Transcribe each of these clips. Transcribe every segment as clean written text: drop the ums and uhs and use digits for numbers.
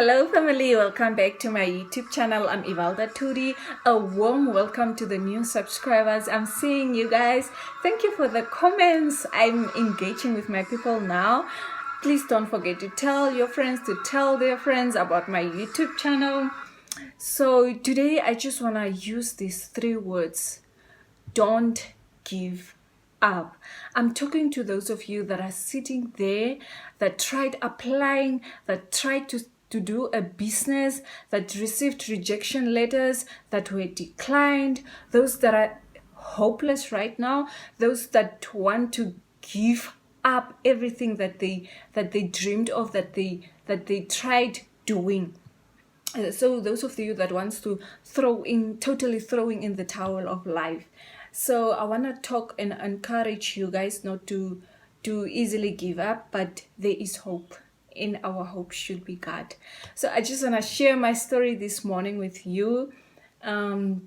Hello family, welcome back to my YouTube channel. I'm Ivalda Turi. A warm welcome to the new subscribers. I'm seeing you guys. Thank you for the comments. I'm engaging with my people now. Please don't forget to tell your friends to tell their friends about my YouTube channel. So today I just want to use these 3 words. Don't give up. I'm talking to those of you that are sitting there, that tried applying, that tried to do a business, that received rejection letters, that were declined, those that are hopeless right now, those that want to give up everything that they dreamed of, that they tried doing. So those of you that wants to totally throwing in the towel of life. So I want to talk and encourage you guys not to easily give up, but there is hope. In our hope should be God. So I just want to share my story this morning with you. By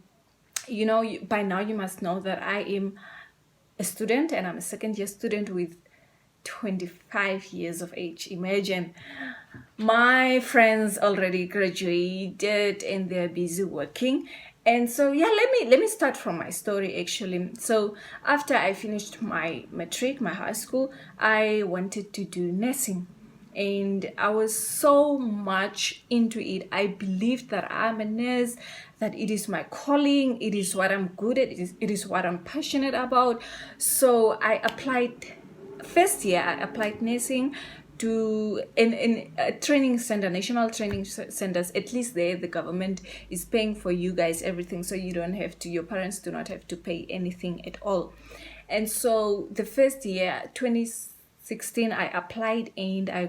now you must know that I am a student, and I'm a second-year student with 25 years of age. Imagine, my friends already graduated and they're busy working. And so let me start from my story actually. So after I finished my matric, my high school, I wanted to do nursing. And I was so much into it. I believed that I'm a nurse, that it is my calling, it is what I'm good at, it is what I'm passionate about. So I applied. First year I applied nursing to in a training center, national training centers. At least there the government is paying for you guys everything, so you don't have to, your parents do not have to pay anything at all. And so the first year, 2016, I applied and they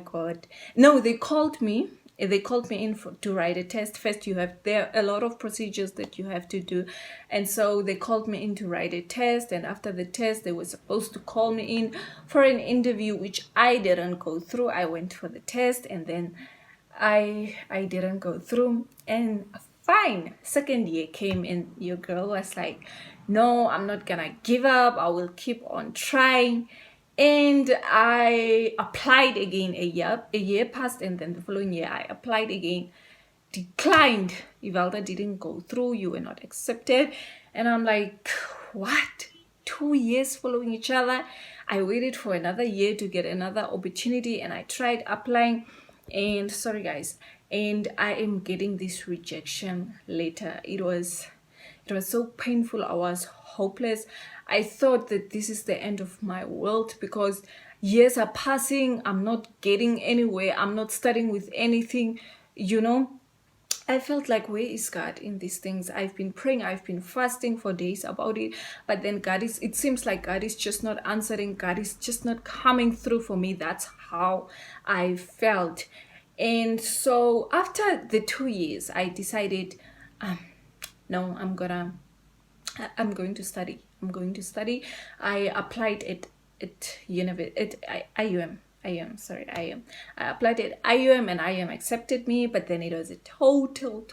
called me in to write a test. First, there are a lot of procedures that you have to do, and so they called me in to write a test. And after the test, they were supposed to call me in for an interview, which I didn't go through. I went for the test, and then I didn't go through. And fine, second year came, and your girl was like, no, I'm not gonna give up, I will keep on trying. And I applied again. A year passed, and then the following year I applied again, declined. Ivalda didn't go through, you were not accepted. And I'm like, what? 2 years following each other. I waited for another year to get another opportunity, and I tried applying, and sorry guys, and I am getting this rejection letter. It was so painful. I was hopeless. I thought that this is the end of my world, because years are passing, I'm not getting anywhere, I'm not starting with anything, I felt like, where is God in these things? I've been praying, I've been fasting for days about it, but then it seems like God is just not answering, God is just not coming through for me. That's how I felt. And so after the 2 years, I decided, no, I'm going to study. I applied at IUM. I applied at IUM, and IUM accepted me, but then it was a total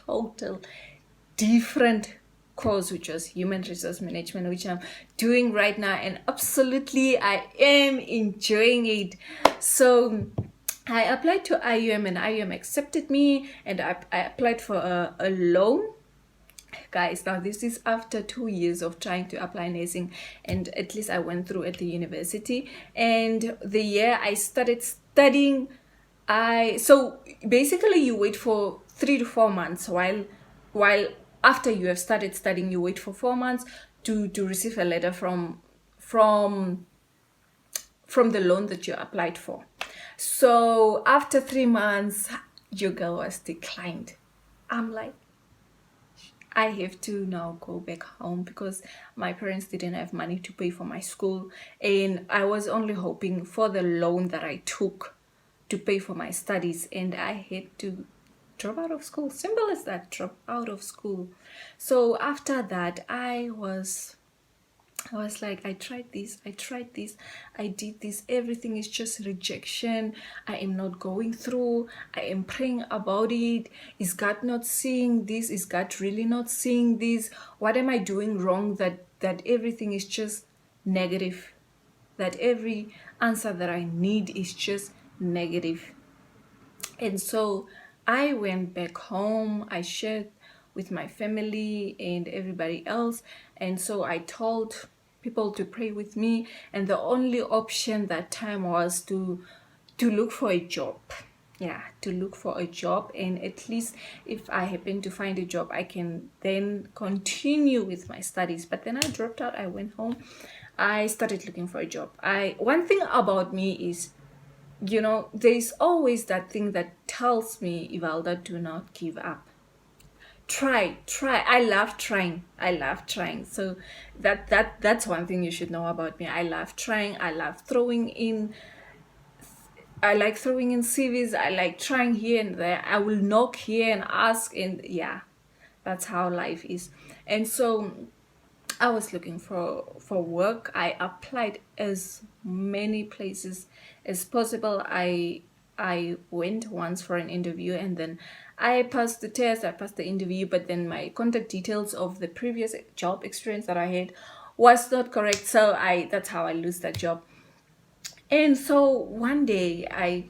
different course, which was human resource management, which I'm doing right now, and absolutely I am enjoying it. So I applied to IUM, and IUM accepted me, and I applied for a loan. Guys, now this is after 2 years of trying to apply nursing, and at least I went through at the university. And the year I started studying, so basically you wait for 3 to 4 months, while after you have started studying, you wait for 4 months to receive a letter from the loan that you applied for. So after 3 months, your girl was declined. I'm like, I have to now go back home, because my parents didn't have money to pay for my school, and I was only hoping for the loan that I took to pay for my studies, and I had to drop out of school. Simple as that, drop out of school. So after that, I was like, I tried this, I did this, everything is just rejection. I am not going through. I am praying about it. Is God not seeing this? Is God really not seeing this? What am I doing wrong that everything is just negative? That every answer that I need is just negative. And so I went back home, I shared with my family and everybody else, and so I told people to pray with me, and the only option that time was to look for a job. Yeah, to look for a job, and at least if I happen to find a job, I can then continue with my studies. But then I dropped out, I went home, I started looking for a job. One thing about me is, there's always that thing that tells me, Ivalda, do not give up. Try. I love trying. So that's one thing you should know about me. I love trying. I like throwing in CVs. I like trying here and there. I will knock here and ask, and yeah, that's how life is. And so I was looking for work. I applied as many places as possible. I went once for an interview, and then I passed the test, I passed the interview, but then my contact details of the previous job experience that I had was not correct. So that's how I lose that job. And so one day I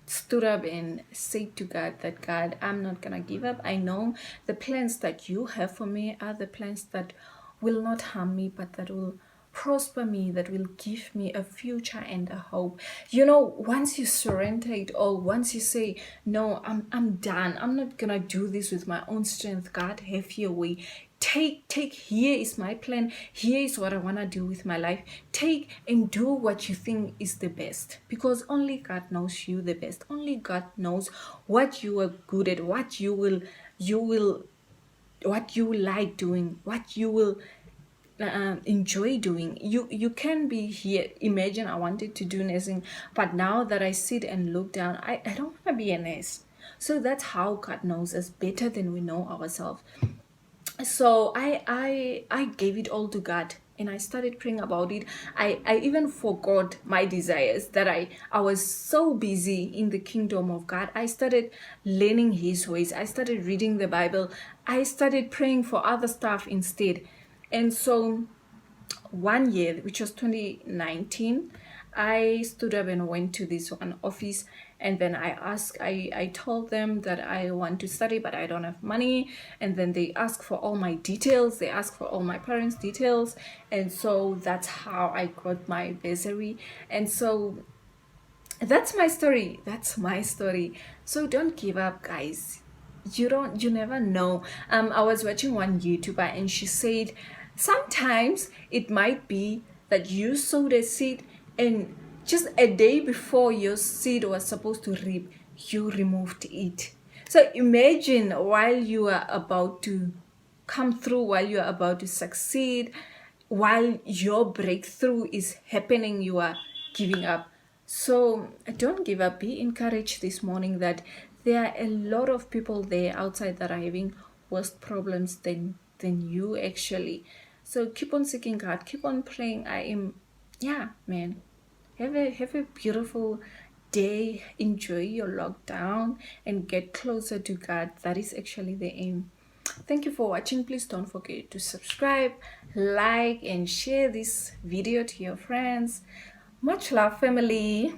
stood up and said to God that, God, I'm not gonna give up. I know the plans that you have for me are the plans that will not harm me, but that will prosper me, that will give me a future and a hope. Once you surrender it all, once you say, no, I'm done, I'm not gonna do this with my own strength, God, have your way. Take, here is my plan, here is what I want to do with my life. Take and do what you think is the best, because only God knows you the best. Only God knows what you are good at, what you will like doing, what you will enjoy doing. You can be here. Imagine I wanted to do nursing, but now that I sit and look down, I don't want to be a nurse. So that's how God knows us better than we know ourselves. So I gave it all to God, and I started praying about it. I even forgot my desires, that I was so busy in the kingdom of God. I started learning his ways. I started reading the Bible. I started praying for other stuff instead. And so one year, which was 2019, I stood up and went to this one office, and then I told them that I want to study, but I don't have money. And then they asked for all my details, they asked for all my parents' details, and so that's how I got my bursary. And so that's my story. So don't give up, guys. You never know. I was watching one YouTuber, and she said sometimes it might be that you sowed a seed, and just a day before your seed was supposed to reap, you removed it. So imagine, while you are about to come through, while you are about to succeed, while your breakthrough is happening, you are giving up. So don't give up. Be encouraged this morning that there are a lot of people there outside that are having worse problems than you actually. So keep on seeking God, keep on praying. Man, have a beautiful day. Enjoy your lockdown and get closer to God. That is actually the aim. Thank you for watching. Please don't forget to subscribe, like, and share this video to your friends. Much love, family.